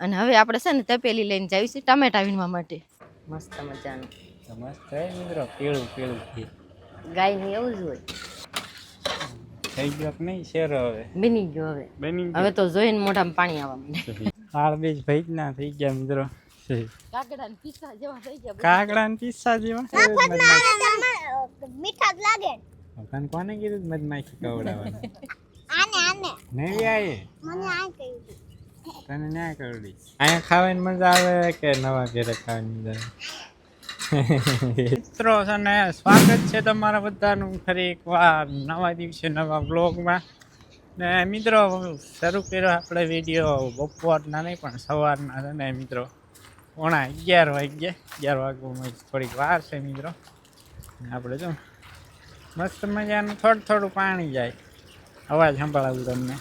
અને હવે આપણે છે ને તપેલી લઈને જાવી છે ટમેટા વીણવા માટે. મસ્ત મજાનું મસ્ત હે મિત્રો, પીળું પીળું છે. ગાયની એવું જ હોય. થઈ ગયો કે નહીં શેરો? હવે બની ગયો. હવે તો જોઈને મોઢામાં પાણી આવવા માંડે. હાળ બીજ ભેજના થઈ ગયા મિત્રો. કાકડા ને પિસ્સા જેવા થઈ ગયા. કાકડા ને પિસ્સા જેવા મીઠા જ લાગે. તને કોને કીધું મધમાખી ખવડાવવાનું? આને નહીં આયે મને આ કહ્યું તને ના કરડી. અહીંયા ખાવાની મજા આવે કે નવા ઘરે ખાવાની મજા આવે? મિત્રો છે ને, સ્વાગત છે તમારા બધાનું ફરી એકવાર નવા દિવસે નવા બ્લોગમાં. ને મિત્રો શરૂ કર્યો આપણે વિડીયો બપોરના નહીં પણ સવારના છે ને મિત્રો. 11 વાગ્યે 11 વાગ્યામાં થોડીક વાર છે મિત્રો. આપણે જો મસ્ત મજાનું થોડું થોડું પાણી જાય. અવાજ સંભળાવું તમને.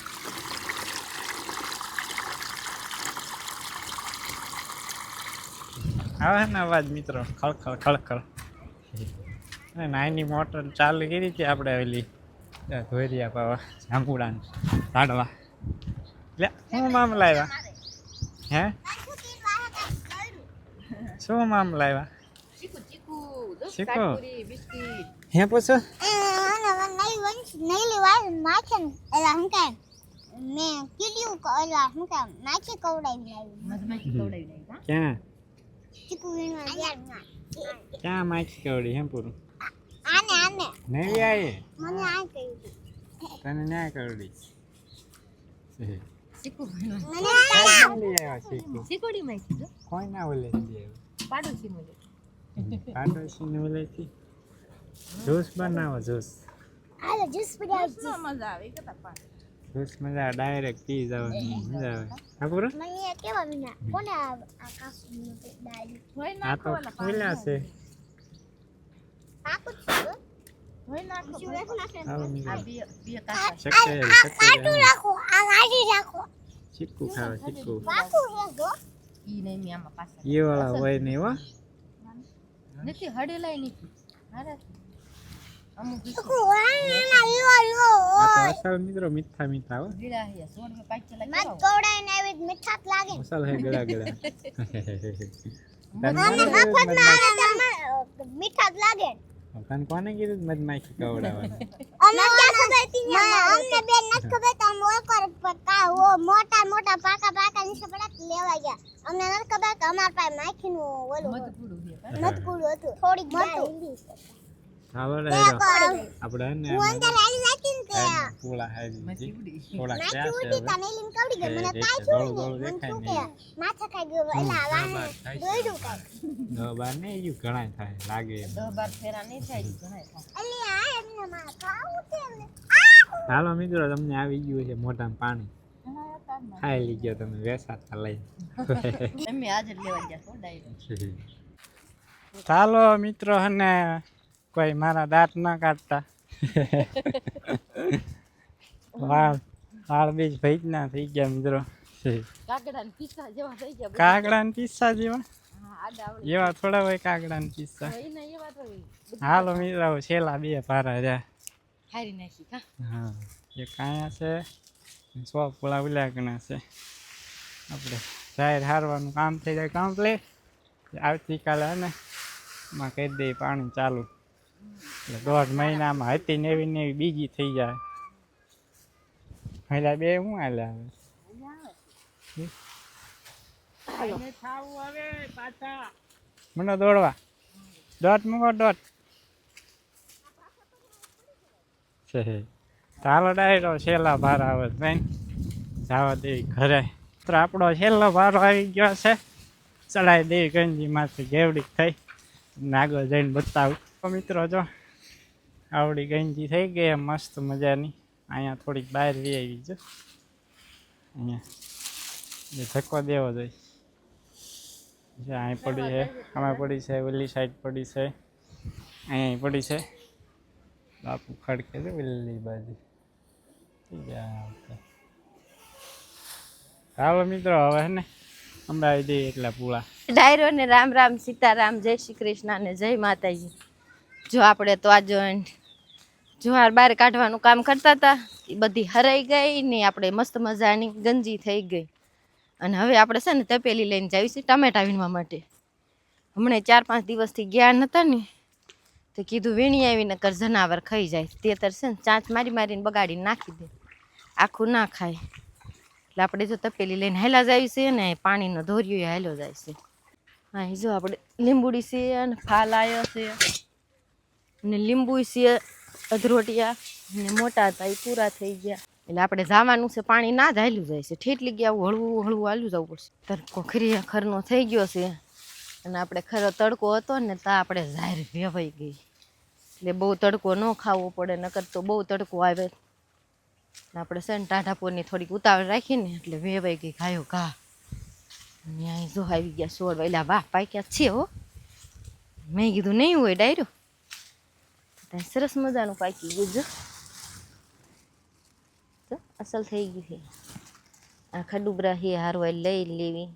આવે ને અવાજ મિત્રો, ખળખળ ખળખળ. અને નાની મોટર ચાલુ કરી હતી આપણે ઓલી ધોરિયા પાવા જાંબુડાને ઝાડવા. લે શું મામલા આવ્યા? હે શું મામલા આવ્યા? ચીકુ હે પૂછો નહીં લેવા માખે એલા હું કાય મેં કીધું કે એલા હું કાય માખી કવડાવી લાવી. મધમાખી કવડાવી લાવી. ક્યાં ચીકુ વીણવા ગયા. ક્યાં માખી કવડી? હે પૂરું આને નહીં આયે મને આ કહ્યું તને ના કરડી. ચીકુ મને ચીકોડી માખી જો કોઈ ના ઓલે પાડોશી મળે. પાડોશી ઓલેથી જ્યુસ બનાવો. જ્યુસ આ જ્યુસ પીડા મજા આવે કે તા જ્યુસ મજા ડાયરેક્ટ પી જવાની મજા આવે. હા પૂરો મને કેવા વિના કોને આ કાસુ ડાળી હોય આ તો ખોલ્યા છે. કાકુ છે હોય નાખો. શું નાખે આવો આ મિત્રો બે કાકા કાટુ રાખો આ ગાડી રાખો ચીકુ ખાવ ચીકુ. કાકુ હે ગો ઈ નહીં મે આમાં પાછા એ વાળા હોય નહીં હો. નથી હડેલાય નથી. અરે અમુક ચીકુ આના યો આ તો અસલ મિત્રો મીઠા મીઠા હો. ગીડા હે 16 મે 5 ચલા મત કવડાઈને આવી મીઠા જ લાગે અસલ હે ગળા ગળા. મને મફતમાં આવે મીઠા જ લાગે. તને કોને કીધું મધમાખી ખવડાવવાનું? અમને ક્યાં ખબર હતી અમને બેન નથી ખબર તો અમે ઓકર કા ઓ મોટા મોટા પાકા પાકા ની સપડા લેવા ગયા. અમને નથી ખબર કે અમાર પાસે માખીનું ઓલું મધપુડું છે. મતકુડું હતું થોડીક મોટું ચાલો રહેજો આપણે હે ને હું અંદર આલી નાખી ને તે પૂળા હારી મથી ઉડી. થોડા નાખી ક્યાં છે ઉડી હવે? તને લીન કવડી ગઈ મને દેખાય, કાઈ ધોળું શું ધોળું મને દેખાય શું ને. કે માથા ખાઈ ગયો એલા વાહે દોડ્યું કાઈ બાર ને ઈ ઘણા થાય લાગે એમ. 10-12 ફેરા નહીં થાય ઘણા થાય. અલી આ એમને માં ખાવું છે એમને હાલો મિત્રો તમને આવી ગયું છે મોઢામાં પાણી. ખાઈ લીધો તમે વેસાતા લઈ. અમે આજે જ લેવા ગયા છો ડાયરેક્ટ. ચાલો મિત્રો હને કોઈ મારા દાંત ના કાઢતા. વાળ બીજ ભેજના થઈ ગયા મિત્રો. કાકડા ને પિસ્સા જેવા થઈ ગયા. કાગડા ને પિસ્સા જેવા હા આડા આવડે. એવા થોડા હોય કાગડા ને પિસ્સા. એને એવા તો હાલો મિત્રો છેલ્લા બે ભારા રહ્યા. હારી નાખી કા. હા એક અહીંયા છે, 100 પૂળા ઉલાગણા છે. આપણે જાહેર હારવાનું કામ થઈ જાય કમ્પ્લીટ. આવતીકાલે હે ને માં કરી દઈએ પાણી ચાલુ. એટલે 1.5 મહિનામાં હતી ને એવી બીજી થઈ જાય. પહેલા બે શું હાલ્યા હવે મને દોડવા દોટ મૂકો દોટ છે. ચાલો ડાયરો છેલ્લા ભાર આવે બેન જવા દેવી ઘરે. તો આપણો છેલ્લો ભારો આવી ગયો છે. ચડાવી દેવી ગંજી માથે ગેવડી થઈ. આગળ જઈને બતાવું તો મિત્રો જો આવડી ગંજી થઈ ગઈ મસ્ત મજાની. અહીંયા થોડીક બહાર વી આવી છે. અહીંયા ધક્કો દેવો જોઈએ. અહીં પડી છે, આમાં પડી છે, ઓલી સાઈડ પડી છે, અહીંયા પડી છે. બાપુ ખડકે છે ઓલી બાજુ. ચાલો મિત્રો હવે હે ને સંભળાવી દઈએ એટલા પૂળા. ડાયરો ને રામ રામ સીતારામ જય શ્રી કૃષ્ણ ને જય માતાજી. જો આપણે તો આ જોઈન્ટ જુવાર બહાર કાઢવાનું કામ કરતા હતા એ બધી હરાઈ ગઈ ને આપણે મસ્ત મજાની ગંજી થઈ ગઈ. અને હવે આપણે છે ને તપેલી લઈને જાવી છે ટમેટા વીણવા માટે. હમણાં 4-5 દિવસથી ગયા નહોતા ને તો કીધું વીણી આવીને કર જનાવર ખાઈ જાય. તેતર છે ને ચાંચ મારીને બગાડીને નાખી દે, આખું ના ખાય. એટલે આપણે જો તપેલી લઈને હાલ્યા જાવી છે ને પાણીનો ધોરિયો હાલ્યો જાય છે. હા જો આપણે લીંબુડી છે અને ફાલ આવ્યો છે ને લીંબુ છે અધરોટિયા ને મોટા હતા એ પૂરા થઈ ગયા. એટલે આપણે જવાનું છે, પાણી ના જ હાલ્યું જાય છે. ઠેટલી ગયા હળવું હળવું હાલ્યું જવું પડશે. તડકો ખરનો થઈ ગયો છે અને આપણે ખરો તડકો હતો ને તો આપણે જાહેર વેવાઈ ગઈ. એટલે બહુ તડકો ન ખાવો પડે, નકર તો બહુ તડકો આવે. આપણે છે ને ટાઢાપોરની થોડીક ઉતાવળ રાખીને એટલે વેવાઈ ગઈ ગાયો ઘા. અને અહીં જો આવી ગયા છોડવા. એટલે વાહ પાક્યા છે હો. મેં કીધું નહીં હોય ડાયરો. સરસ મજાનું પાકી ગયું જો, અસલ થઈ ગયું છે. આ ખડુબરા છે હારવા લઈ લેવી.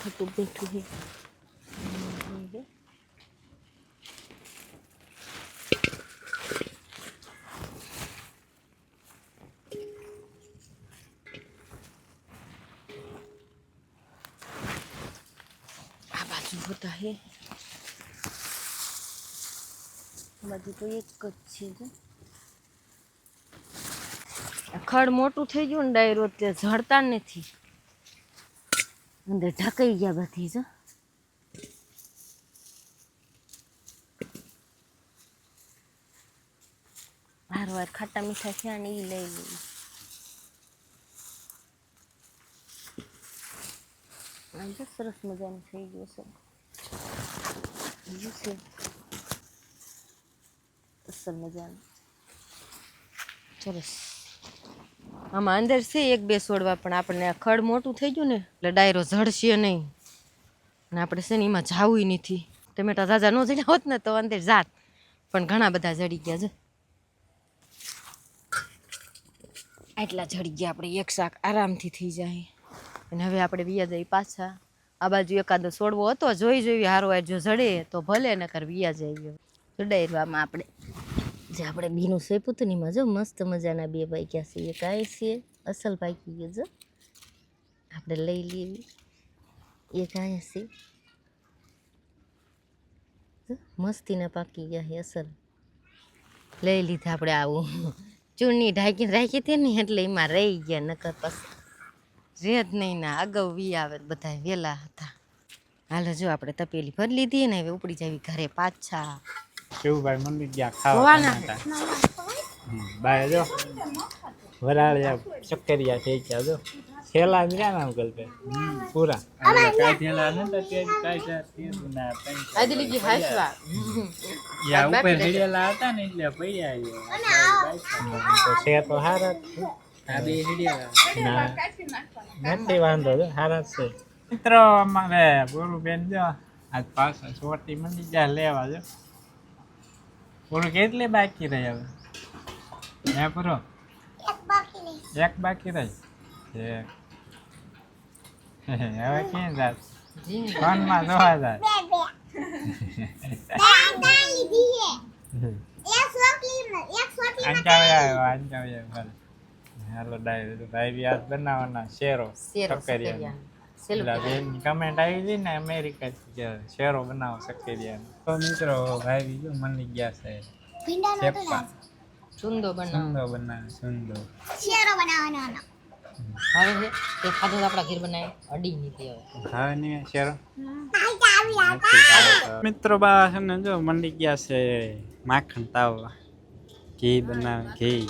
ખટું બેઠું છે. આ બાજુ હોતા હે, બાજુ તો એક જ છે. ખડ મોટું થઈ ગયું ને ડાયરો તે ઝડતા નથી, અંદર ઢકાઈ ગયા બધી. જો વાર ખાટા મીઠા થયા ને એ લઈ લેવું. સરસ મજાનું થઈ ગયું છે. બીજું છે અસલ મજાનું સરસ. આમાં અંદર છે 1-2 છોડવા, પણ આપણને આ ખડ મોટું થઈ ગયું ને એટલે ડાયરો ઝડશે નહીં. અને આપણે છે ને એમાં જાવું નથી. ટમેટા ઝાઝા ન જડ્યા હોત ને તો અંદર જાત, પણ ઘણા બધા જડી ગયા છે. આટલા જડી ગયા, આપણે એક શાક આરામથી થઈ જાય. અને હવે આપણે વિયા જઈએ પાછા. આ બાજુ એકાદો છોડવો હતો, જોઈ હારો જો જડે તો ભલે, નકર વિયા જઈએ. ડાયરવામાં આપણે જે આપણે બીનું સેપું હતું ને એમાં જો મસ્ત મજાના 2 પાક્યા છે. એક આ છે અસલ પાકી ગયો, જો આપણે લઈ લેવી. એક આ છે મસ્તીના પાકી ગયા છે અસલ, લઈ લીધા આપણે. આવું ચૂની ઢાંકીને રાખી હતી ને એટલે એમાં રહી ગયા, નકર પછી રેત નહીં ના અગાઉ વી આવે બધા વહેલા હતા. હાલો જો આપણે તપેલી ભરી લીધી ને હવે ઉપડી જાવી ઘરે પાછા. શિવભાઈ મંદિર ગયા ખાવા. બાય જો વરાળિયા ચક્કરિયા થઈ ગયા. જો છેલ્લા ગયા નામ ગલપે પૂરા યા ઉપર હેડેલા હતા ને એટલે પૈયા છે તો હારા નથી વાંધો છે, હારા છે. મિત્રો અમારે બોલું જો આજ પાછા છોટી મંડી ગયા લેવા. જો બોલું કેટલી બાકી રહી હવે? હે પૂરો એક બાકી રહી છે. હવે ક્યાં જાય? ફોનમાં જોવા જાય. હાલો ડાયરી આજ બનાવવાના શેરો શક્કરિયા. કમેન્ટ આવી હતી ને અમેરિકા શેરો બનાવો શક્કરિયા. તો મિત્રો ભાઈ જો મની ગયા છે સુંદો બનાવે શેરો બનાવવાનો. હવે તે ખાધો આપણા ઘર બનાવે અડી નથી હવે. હવે નહીં શેરો. મિત્રો બા છે ને જો મંડી ગયા છે માખણ તાવવા. ઘી બનાવે ઘી.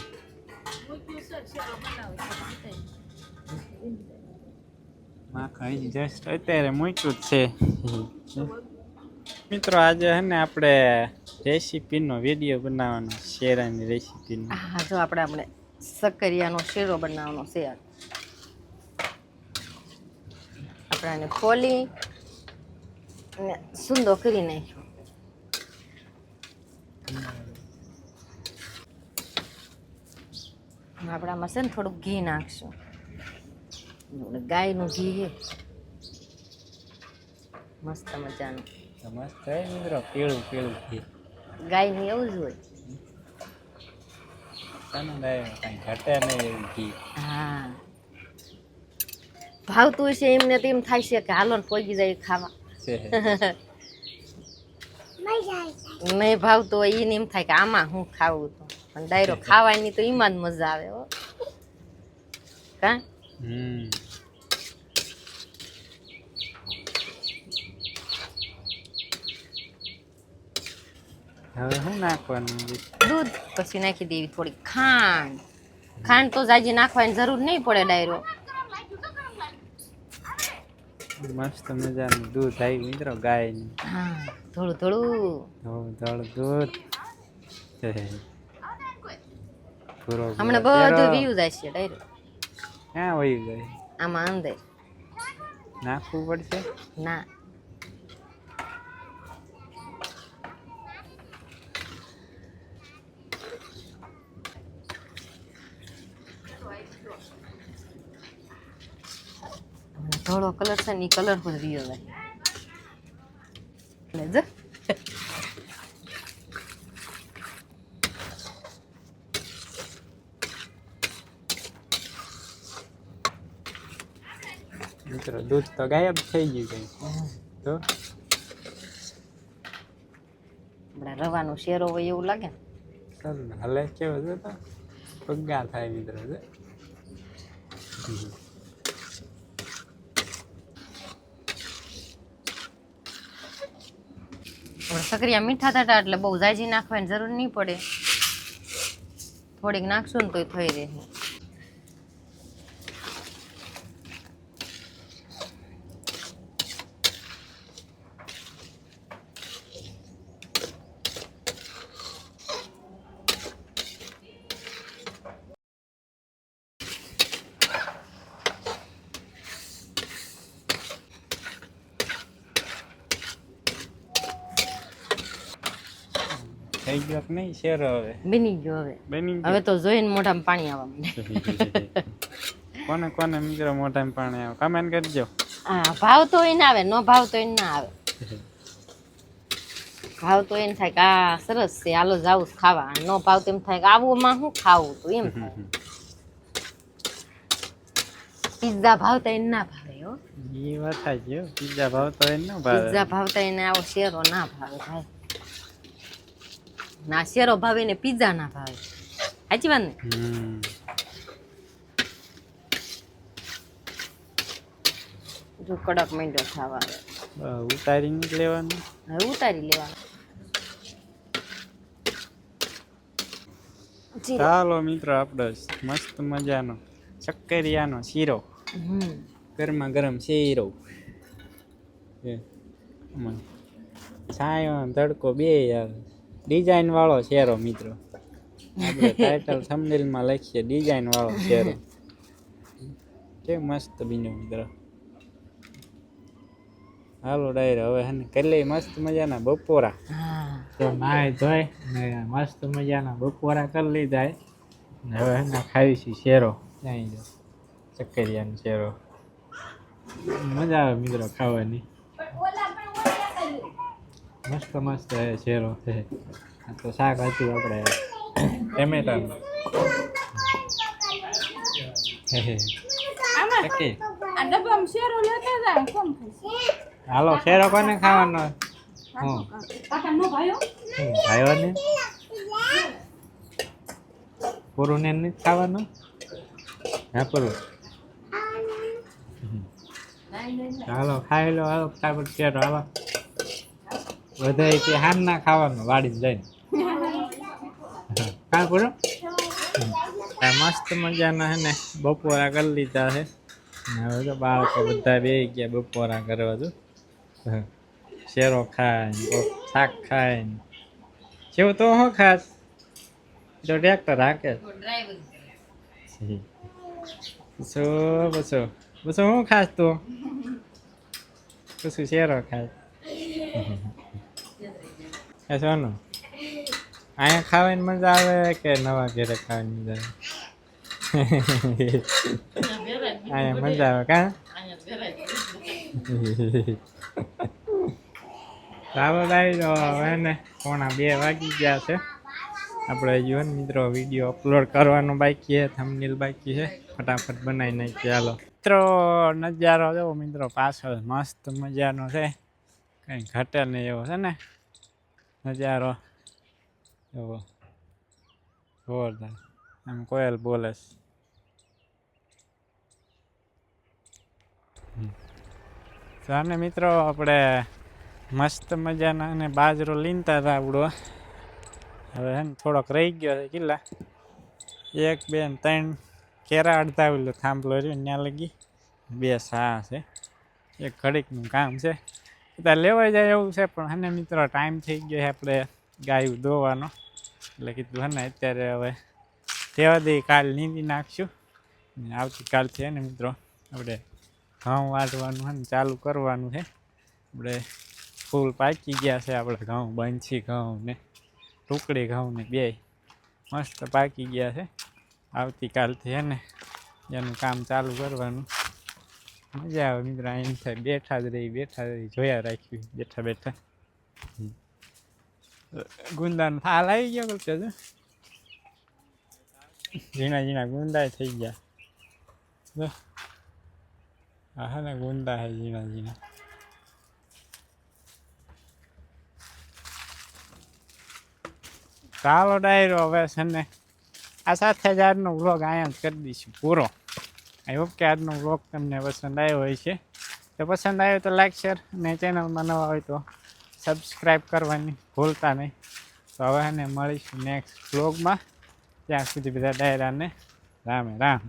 માખણ જસ્ટ અત્યારે મૂક્યું જ છે. મિત્રો આજે છે ને આપણે રેસીપીનો વિડીયો બનાવવાનો, શેરાની રેસીપીનો. હા જો આપણે શક્કરિયાનો શેરો બનાવવાનો છે. આપણે આને ખોલી અને સુંદો કરી નાખ્યો. આપણે આમાં છે ને થોડુંક ઘી નાખશું. ગાયનું ઘી છે મસ્ત મજાનું. તો મસ્ત થાય મિત્રો, પીળું પીળું ઘી. ગાયનું એવું જ હોય. તને દાય કાંઈ ઘટે નહીં એવું ઘી. હા ભાવતું છે એમને તો એમ થાય છે કે હાલો ને પોગી જાય ખાવા. છે મજા આવી નહીં ભાવતું હોય એને એમ થાય કે આમાં હું ખાવું તો પણ ડાયરો ખાવાની તો એમાં જ મજા આવે હો કા. હવે શું નાખવાનું? દૂધ પછી નાખી દેવી થોડી ખાંડ. ખાંડ તો જાજી નાખવાની જરૂર નહીં પડે ડાયરો. મસ્ત મજાનું દૂધ આવી મિત્રો ગાયનું. હા થોડું થોડું ધોળ દૂધ. પૂરો હમણાં બધું વ્યૂ જાય છે ડાયરો. ક્યાં વહી જાય? આમાં અંદર નાખવું પડશે. ના ધોળો કલર છે ને એ કલર પર રહ્યો જાય જો. મિત્રો દૂધ તો ગાયબ થઈ ગયું કઈ તો આપણા રવાનો શેરો હોય એવું લાગે ને. ચાલ હાલે કેવો છે તો પગ્ગા થાય મિત્રો છે. સકરિયા મીઠા થતા એટલે બહુ જાજી નાખવાની જરૂર નહીં પડે. થોડીક નાખશું ને તોય થઈ રહે. થઈ ગયો કે નહીં શેરો? હવે બની ગયો. હવે બની હવે તો જોઈને મોઢામાં પાણી આવવા માંડે. કોને કોને મિત્રો મોઢામાં પાણી આવે કમેન્ટ કરજો. હા ભાવ તો એને આવે, નો ભાવ તો એને ના આવે. ભાવ તો એને થાય કે આ સરસ છે હાલો જાવું છે ખાવા. નો ભાવ તો એમ થાય કે આવુંમાં શું ખાવું તો એમ થાય. પિઝા ભાવતા એને ના ભાવે હો. એ વાત થાય છે. પીઝા ભાવ તો એને ન ભાવે. પિઝા ભાવતા એને આવો શેરો ના ભાવે ભાઈ. ના શેરો ભાવે ને પિઝા ના ભાવે. સાચી વાત ને? જો કડક માંડ્યો ખાવા આવે. ઉતારી નથી લેવાનું. હવે ઉતારી લેવાનું. ચાલો મિત્રો આપણો મસ્ત મજાનો શક્કરિયાનો શીરો, ગરમા ગરમ શીરો છાયો તડકો બે આવે. ડિઝાઇન વાળો શેરો મિત્રો. આપણે ટાઇટલ થંબનેલમાં લખીએ ડિઝાઇન વાળો શેરો. કે મસ્ત બન્યો મિત્રો. હાલો ડાયરો હવે હે કરી લઈ મસ્ત મજાના બપોરા. તો નાય ધોઈ ને મસ્ત મજાના બપોરા કરી લીધા. હવે હે ખાવીશું શેરો. ત્યાં જો શક્કરિયાનો શેરો. મજા આવે મિત્રો ખાવાની. મસ્ત મસ્ત શેરો છે. આ તો શાક હતું આપણે ટમેટાનું. હાલો શેરો કોને ખાવાનો? હું ભાઈઓ ને પૂરું ને નથી ખાવાનું. હા પૂરું. હાલો ખાઈ લો. હાલો ફટાફટ શેરો. હાલો વધારે તે હાન ના ખાવાનું વાડી જઈને. કાં પૂરું મસ્ત મજાના હે ને બપોરા કરી લીધા છે. હવે તો બાળકો બધા બે ગયા બપોરા કરવા. તો શેરો ખાય શાક ખાય કેવું તો શું ખાસ તો ટ્રેક્ટર હાકે બસો બસો બસો શું ખાસ તું? પછી શેરો ખાય. સોનું અહીંયા ખાવાની મજા આવે કે નવા ઘરે ખાવાની મજા આવે? અહીંયા મજા આવે કા? ચાલો ડાયરો હવે ને 1:30 વાગી ગયા છે. આપણે જો ને મિત્રો વિડીયો અપલોડ કરવાનો બાકી છે, થંબનેલ બાકી છે, ફટાફટ બનાવી નાખીએ. હાલો મિત્રો, નજારો જો મિત્રો પાછળ મસ્ત મજાનો છે, કંઈ ઘટે નહીં એવો છે ને નજારો. એવો જોરદાર. આમ કોયલ બોલે છે. અને મિત્રો આપણે મસ્ત મજાના અને બાજરો લીનતા હતા આવડો. હવે હે ને થોડોક રહી ગયો છે. કિલ્લા 1 2 ને 3 કેરા અડધા આવેલો થાંભલો રહ્યો ત્યાં લગી 2 સા છે. એક ઘડીકનું કામ છે, ત્યાં લેવાઈ જાય એવું છે. પણ હે ને મિત્રો ટાઈમ થઈ ગયો છે આપણે ગાયું દોવાનો, એટલે કીધું હે ને અત્યારે હવે તેવા દે કાલ નીંદી નાખશું. આવતીકાલથી હે ને મિત્રો આપણે ઘઉં વાઢવાનું હે ને ચાલુ કરવાનું છે. આપણે ફૂલ પાકી ગયા છે. આપણે ઘઉં બંછી ઘઉં ને ટુકડી ઘઉં ને 2 મસ્ત પાકી ગયા છે. આવતીકાલથી હે ને એનું કામ ચાલુ કરવાનું. મજા આવે મિત્રો. એમ થાય બેઠા જ રહી જોયા રાખ્યું બેઠા બેઠા. ગુંદાનો થાલ આવી ગયો કરતો હતો. ઝીણા ઝીણા ગુંદા થઈ ગયા. હા ને ગુંદા હે ઝીણા ઝીણા. ચાલો ડાયરો હવે છે ને આ સાથે જ આજનો વ્લોગ અહીંયા જ કરી દઈશું પૂરો. આઈ હોપ કે આજનો વ્લોગ તમને પસંદ આવ્યો હોય છે. તો પસંદ આવ્યો તો લાઈક શેર, અને ચેનલમાં નવા હોય તો સબસ્ક્રાઈબ કરવાની ભૂલતા નહીં. તો હવે એને મળીશું નેક્સ્ટ વ્લોગમાં. ત્યાં સુધી બધા ડાયરાને રામે રામ.